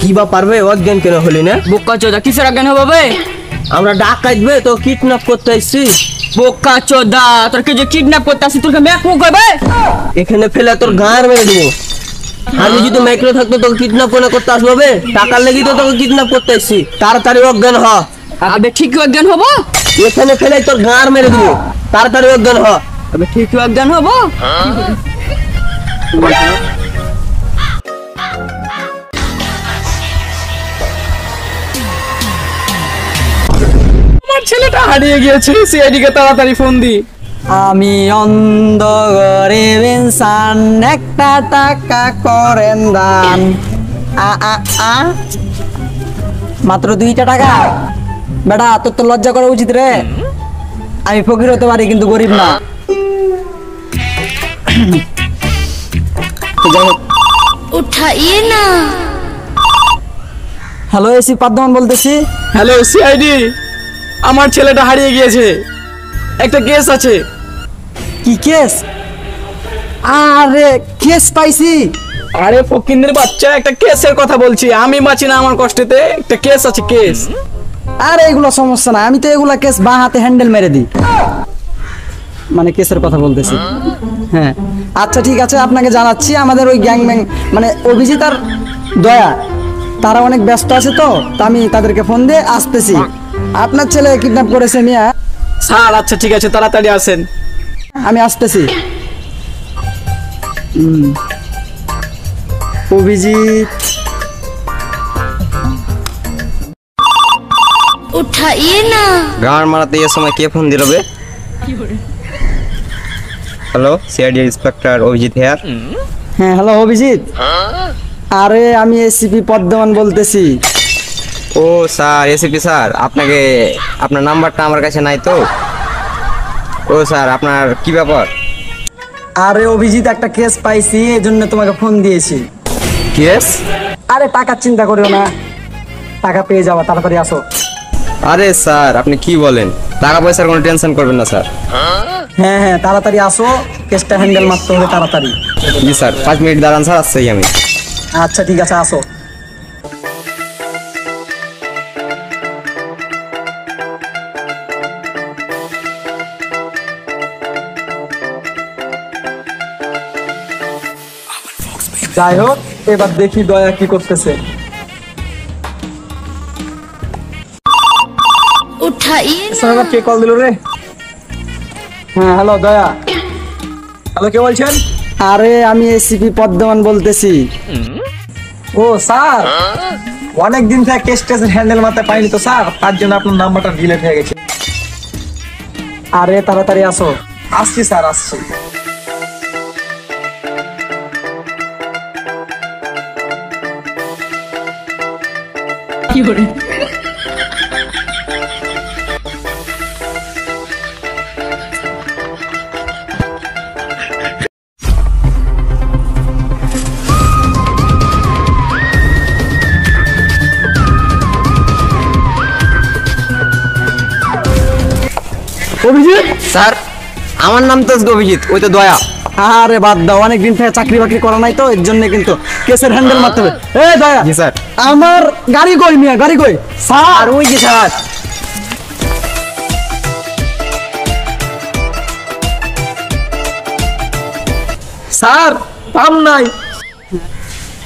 কি বা পারবে অজ্ঞান কেন হলি না? বোকা চোদা কিসের অজ্ঞান হবে বে? আমরা ডাক কাটবে তো কিডন্যাপ করতে আসছি। বোকা চোদা তোর কে যে কিডন্যাপ করতে আসি তোকে ম্যাক মুখ হবে। এখানে ফেলে তোর গাঁর মেরে দেবো। আমি যদি মাইক্রো থাকতো তোকে কিডন্যাপ করতে আসবো বে? টাকার লেগে তো তোকে কিডন্যাপ করতে আসছি। তাড়াতাড়ি অজ্ঞান হ। আবে ঠিকই অজ্ঞান হবো। এখানে ফেলে তোর গাঁর মেরে দেবো। তাড়াতাড়ি অজ্ঞান হ। আবে ঠিকই অজ্ঞান হবো। আমার ছেলেটা হারিয়ে গিয়েছে, সিআইডি কে তাড়াতাড়ি ফোন দি। আমি অন্ধ গরিব ইনসান, একটা টাকা করেন দান। আ আ আ মাত্র 2টা টাকা? বেটা তোর তো লজ্জা করা উচিত রে। আমি ফকির হতে পারি কিন্তু গরিব না। उठाइए ना। হ্যালো, এসি পাদ্দমান বলতেছি। হ্যালো সিআইডি, আমার ছেলেটা হারিয়ে গিয়েছে, একটা কেস আছে। কি কেস? আরে কেস পাইছি। আরে ফকিন্দের বাচ্চা, একটা কেসের কথা বলছি, আমি বাঁচি না আমার কষ্টেতে, একটা কেস আছে কেস। আরে এগুলো সমস্যা না, আমি তো এগুলা কেস বাঁ হাতে হ্যান্ডেল মেরে দিই। মানে কেসের কথা বলতেছি। হ্যাঁ আচ্ছা ঠিক আছে, আপনাকে জানাচ্ছি আমাদের ওই গ্যাং ম্যাং মানে অভিজিৎ আর দয়া তারা অনেক ব্যস্ত আছে, তো আমি তাদেরকে ফোন দিয়ে আসতেছি। আপনার ছেলে কিডন্যাপ করেছে মিয়া। স্যার আচ্ছা ঠিক আছে, তাড়াতাড়ি আসেন। আমি আসতেছি। অভিজিৎ उठाइए ना। গাঁর মারাতে এই সময় কে ফোন দিল বে? Hello, CID inspector Abhijit here. হ্যাঁ হ্যালো অভিজিৎ। আরে আমি এসিপি পদ্মমান বলতেছি। ও স্যার, এসিপি স্যার, আপনার নাম্বারটা আমার কাছে নাই তো। ও স্যার, আপনার কি ব্যাপার? আরে অভিজিৎ একটা কেস পাইছি, এই জন্য তোমাকে ফোন দিয়েছি। কেস? আরে টাকার চিন্তা করিও না, টাকা পেয়ে যাওয়া, তাড়াতাড়ি আসো। আরে স্যার, আপনি কি বলেন? টাকা পয়সার কোনো টেনশন করবেন না স্যার। হ্যাঁ হ্যাঁ তাড়াতাড়ি আসো, কেসটা হ্যান্ডেল মারতে হবে তাড়াতাড়ি। জি স্যার, 5 মিনিট দাঁড়ান স্যার, আসছেই আমি। আচ্ছা ঠিক আছে আসো। যাই হোক, এবার দেখি দয়া কি করতেছে। उठाइए ना। স্যার কে কল দিল রে? হ্যাঁ হ্যালো দয়া। হ্যালো, কে বলছেন? আরে আমি এসিপি পদ্মমান বলতেছি। ও স্যার, অনেক দিন থেকে কেস টেসের হ্যান্ডেল মারতে পাইনি তো স্যার, তার জন্য আপনার নাম্বারটা ডিলিট হয়ে গেছে। আরে তাড়াতাড়ি আসো। আসছি স্যার, আসছি। অভিজিৎ? স্যার, আমার নাম তো অভিজিৎ, ওই তো দয়া। আরে বাদ দাও, অনেকদিন থেকে চাকরি বাকরি করা নাই তো, এর জন্য কিন্তু কেসের হ্যান্ডেল মারতে হবে। এই দয়া। জি স্যার। আমার গাড়ি কই মিয়া, গাড়ি কই? স্যার ওই যে স্যার। স্যার পাম নাই।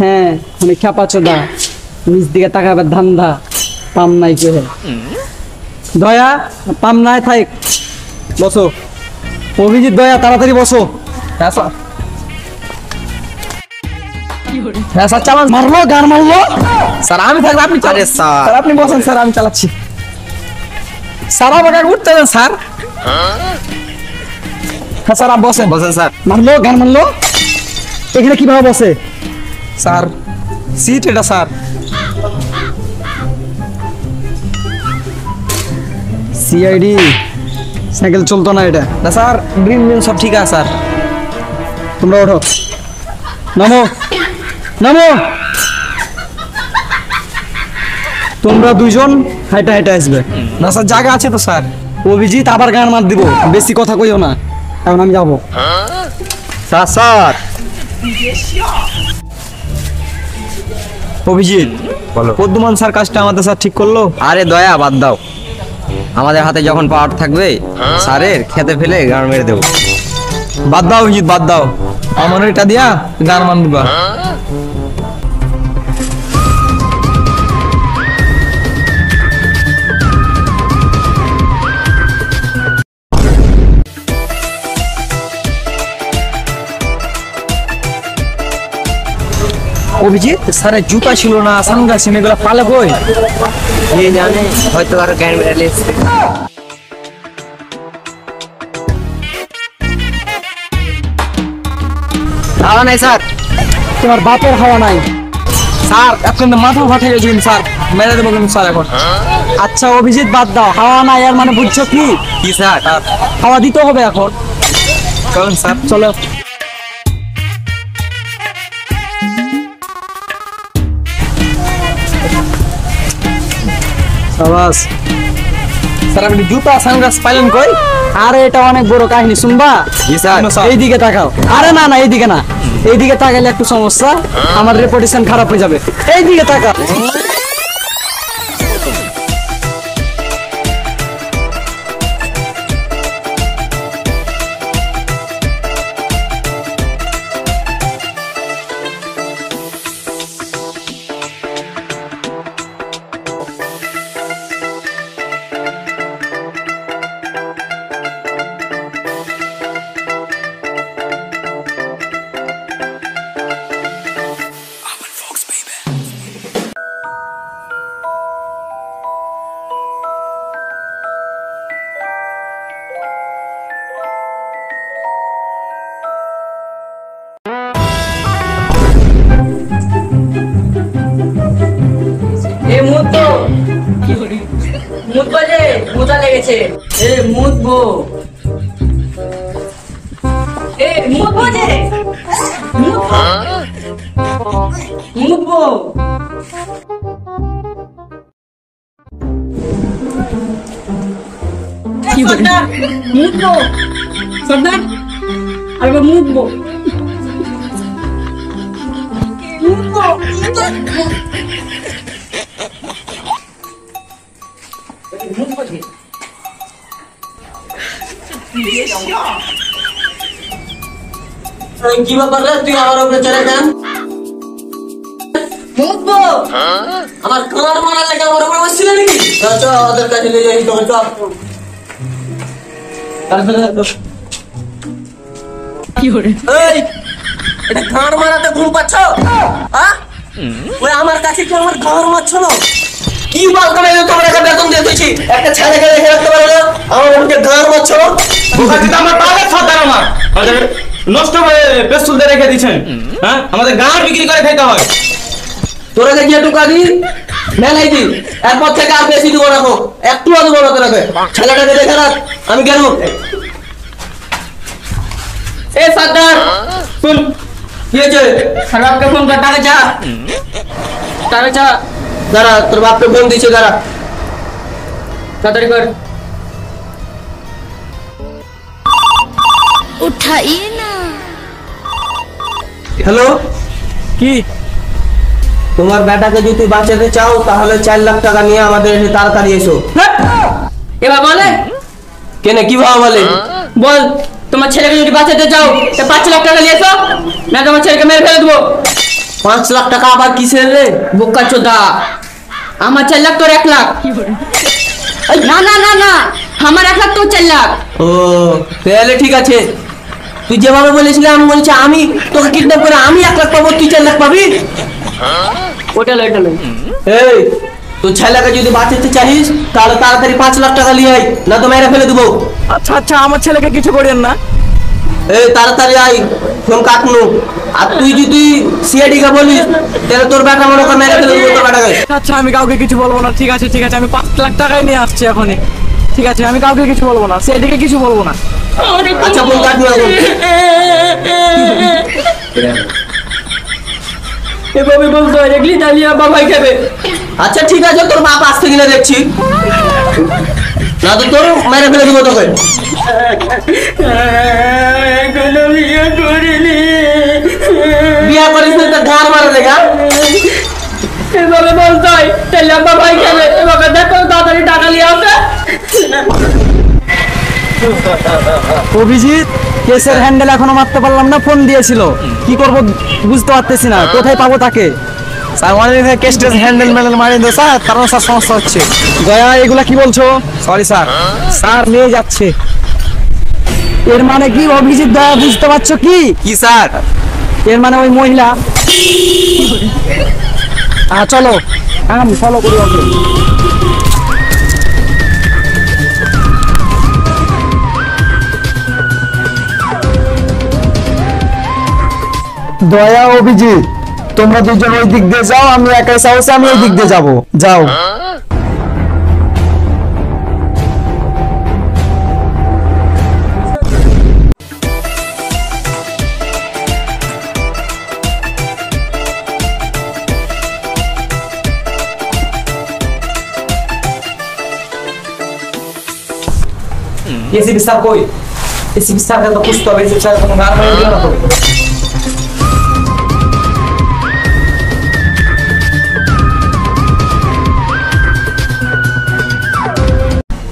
হ্যাঁ মানে খ্যাপাচোদা, নিজ দিকে তাকাবার ধান্দা, পাম নাই কে? দয়া পাম নাই, থাক বসো। অভিজিৎ দয়া তাড়াতাড়ি বসো। হ্যাঁ স্যার। হ্যাঁ স্যার চালান। মারলো, গান মারলো। স্যার আমি থাকলে আপনি আরে স্যার। স্যার আপনি বসেন স্যার, আমি চালাচ্ছি। স্যার আমাকে উঠতে দেন স্যার। হ্যাঁ স্যার আপনি বসেন। বলছেন স্যার। মারলো, গান মারলো। এখানে কিভাবে বসে? স্যার সিট এটা স্যার। সিআইডি সাইকেল চলতো না এটা। না স্যার, গ্রিন গ্রিন সব ঠিক আছে স্যার। তোমরা ওঠো, নামো নামো। তোমরা দুইজন হাইটা হাইটা আসবে। না স্যার, জায়গা আছে তো স্যার। অভিজিৎ আবার গান মার দিব, বেশি কথা কইও না। এখন আমি যাবো। Sir sir. অভিজিৎ পদ্মমান স্যার কাজটা আমাদের স্যার ঠিক করলো। আরে দয়া বাদ দাও, আমাদের হাতে যখন পাওয়ার থাকবে স্যারের খেতে ফেলে গান মেরে দেবো। বাদ দাও অভিজিৎ, বাদ দাও, আমার এটা দিয়া গান মান দিবা। অভিজিৎ স্যারের জুতা ছিল না, সানগ্লাস এগুলো পালে কই? যে জানে, হয়তো আরো গান মেরে এসছে। হাওয়া নাই স্যার। তোমার বাপের হাওয়া নাই। স্যার এখন তো মাথা ফাটে গেছে কিন্তু স্যার, মেরে দেবো কিন্তু স্যার এখন। আচ্ছা অভিজিৎ বাদ দাও, হাওয়া নাই আর মানে বুঝছো কি? কি স্যার? হাওয়া দিতে হবে এখন। চলুন স্যার। চলো। সাবাস। স্যার আপনি জুতা সানগ্লাস পাইলেন কই? আরে এটা অনেক বড় কাহিনী, শুনবা? জি স্যার। এইদিকে তাকাও। আরে না না, এইদিকে না, এইদিকে তাকালে একটু সমস্যা, আমার রেপুটেশন খারাপ হয়ে যাবে। এইদিকে তাকাও। মুতবো যে মুতা লেগেছে। মুতবো যে মুতবো। সর্দার মুতবো, সর্দার আরেকবার মুতবো। কি ব্যাপার রে, তুই আমার উপরে চড়ে কেন? মুতবো। আমার কান মারার লেগে আমার উপরে বসছিল নাকি? চ ওদের কাছে নিয়ে যাই তোকে, চ। এই, এটা গান মারাতে ঘুম পাচ্ছ? ওই আমার কাছে কি আমার গান মারছ না? কি বল করে তোমরা একটা বেতন দিয়ে দিয়েছি, একটা ছেলেকে রেখে রাখতে পারো না, আমার উপরে গান মারছ? আমার পাগল সর্দার, আমার নষ্ট হয়ে পেস্তুল দিয়ে রেখে দিচ্ছেন। হ্যাঁ, আমাদের গান বিক্রি করে খেতে হয়। তোরা কি একটু কাদি মেলাই দি, এরপর থেকে আর বেশি দিব রাখো, একটু দেবো না তোরাকে। ছেলেটাকে দেখে রাখ, আমি কেন? এ সর্দার শুন, কি হয়েছে? খারাপকে ফোন কর, টাকা চা, টাকা চা। দাঁড়া, তোর বাপকে ফোন দিচ্ছে, দাঁড়া। তাড়াতাড়ি কর। उठाइए ना। হ্যালো, কি? তোমার বেটাকে যদি বাঁচাতে চাও তাহলে 4 লাখ টাকা নিয়ে আমাদের এসে তাড়াতাড়ি এসো। এবার বলে কেনে কিভাবে বলে? বল, তোমার ছেলেকে যদি বাঁচাতে চাও তো 5 লাখ টাকা নিয়ে এসো, না তোমার ছেলেকে মেরে ফেলে দেবো। 5 লাখ টাকা আবার কিসের রে? বোকা চোদা, আমার 4 লাখ তোর 1 লাখ। না না না না, আমার 1 লাখ তোর 4 লাখ। ও তাহলে ঠিক আছে, তুই যেভাবে বলেছিলি আমি বলছি, আমি তোকে কিডন্যাপ করে আমি 1 লাখ পাবো, তুই 4 লাখ পাবি। ওটা লয়, এটা লয়। এই, তুই ছেলেকে যদি বাঁচাতে চাইস তাহলে তাড়াতাড়ি 5 লাখ টাকা নিয়ে আয়, না তো মেরে ফেলে দেবো। আচ্ছা আচ্ছা, আমার ছেলেকে কিছু করেন না। এই তাড়াতাড়ি আয়, ফোন কাটনু। আর তুই যদি সিআইডি কে বলিস তাহলে তোর বেটা মনে করে মেরে ফেলে দেবো তোর বেটাকে। আচ্ছা আমি কাউকে কিছু বলবো না, ঠিক আছে ঠিক আছে, আমি 5 লাখ টাকাই নিয়ে আসছি এখনই। ঠিক আছে, আমি কাউকে কিছু বলবো না, সেদিকে কিছু বলবো না। আচ্ছা ফোন কাটনু এখন। এভাবে বলতে হয়, দেখলি তাহলে বাবাই খাবে। আচ্ছা ঠিক আছে, তোর বাপ আসতে কিনা দেখছি, না তো তোর মেরে ফেলে দেবো তোকে। এখনো বিয়ে করিনি। বিয়া করিস না তো গান মারা দেখা। এভাবে বলতে হয় তাহলে আব্বা ভাই গেলে এভাবে দেখো তাড়াতাড়ি টাকা নিয়ে আসে। অভিজিৎ কেসের হ্যান্ডেল এখনো মারতে পারলাম না, ফোন দিয়েছিল, কি করব বুঝতে পারতেছি না, কোথায় পাবো তাকে? স্যার অনেকদিন থেকে কেস টেস হ্যান্ডেল ম্যান্ডেল মারিয়ে দিও স্যার, কারণ স্যার সমস্যা হচ্ছে। দয়া এগুলা কি বলছো? Sorry sir. স্যার নিয়ে যাচ্ছে, এর মানে কি অভিজিৎ দয়া বুঝতে পারছো কি? কি স্যার? এর মানে ওই মহিলা। চলো ফলো করি ওকে। দয়া অভিজিৎ তোমরা দুজন ওই দিক দিয়ে যাও, আমি একাই সাহসে আমি ওই দিক দিয়ে যাবো, যাও। एसीपी सर कोई? एसीपी सर का तो कुछ तो एसीपी सर को गार मार दिया ना तो।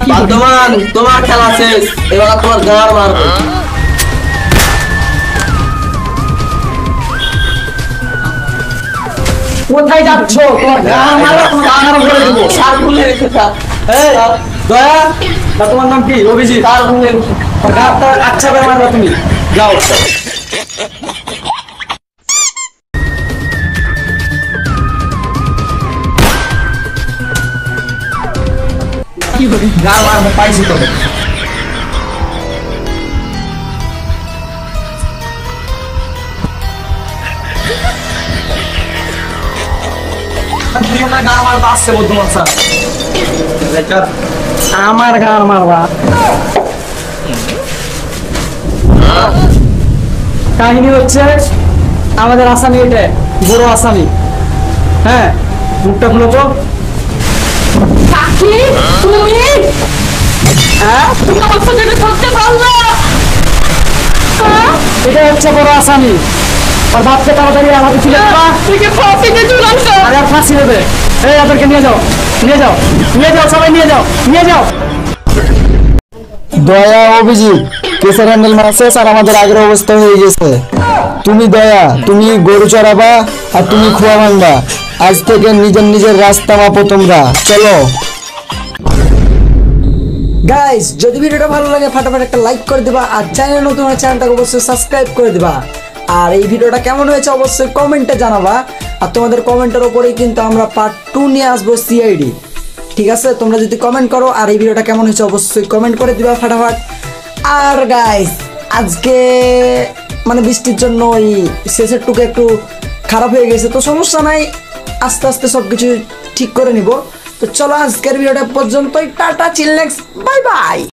বর্তমান তোমার খেলা শেষ, এবার তোমার গাড় মারবো। কোথায় যাচ্ছ? তোমার গান মারো, তোমার গান আরো করে দেবো। সার খুলে রেখে থাক। এই দয়া না, তোমার নাম কি? অভিজিৎ। সার খুলে রেখে থাক। গানটা আচ্ছা করে মারবা তুমি, যাও। गार मार पाइছি তো। আমার গান মারতে আসছে বর্ধমান স্যার। আমার গান মারবা? কাহিনী হচ্ছে আমাদের আসামি, এটা বড় আসামি। হ্যাঁ মুখটা খুলো তো। কাকি তুমি হ্যাঁ আমার সাথে থাকতে পারলা? এটা হচ্ছে বড় আসামি, আর বাপকে তাড়াতাড়ি আমাকে ছিল তুই ফাঁসিতে ঝুলাচ্ছ। আর ফাঁসি দেবে। এই ওদেরকে নিয়ে যাও, নিয়ে যাও, নিয়ে যাও, সবাই নিয়ে যাও, নিয়ে যাও। দয়া অভিজিৎ কেসের হ্যান্ডেল মারা শেষ, আর আমাদের আগের অবস্থা হয়ে গেছে। তুমি দয়া, তুমি গরু চড়াবা আর তুমি খোয়া ভাঙবা। আজ থেকে নিজের নিজের রাস্তা মাপো তোমরা, চলো। গাইস যদি ভিডিওটা ভালো লাগে ফাটাফাট একটা লাইক করে দিবা, আর চ্যানেল নতুন হলে চ্যানেলটাকে অবশ্যই সাবস্ক্রাইব করে দিবা। আর এই ভিডিওটা কেমন হয়েছে অবশ্যই কমেন্টে জানাবা, আর তোমাদের কমেন্টের উপরেই কিন্তু আমরা পার্ট 2 নিয়ে আসবো সিআইডি। ঠিক আছে, তোমরা যদি কমেন্ট করো আর এই ভিডিওটা কেমন হয়েছে অবশ্যই কমেন্ট করে দিবা ফাটাফাট। আর গাইস আজকে মানে বৃষ্টির জন্য ওই শেষের টুকু একটু খারাপ হয়ে গেছে, তো সমস্যা নাই, আস্তে আস্তে সবকিছু ঠিক করে নিব। তো চলো আজকের ভিডিওটা পর্যন্তই, টাটা, চিল নেক্সট, বাই বাই।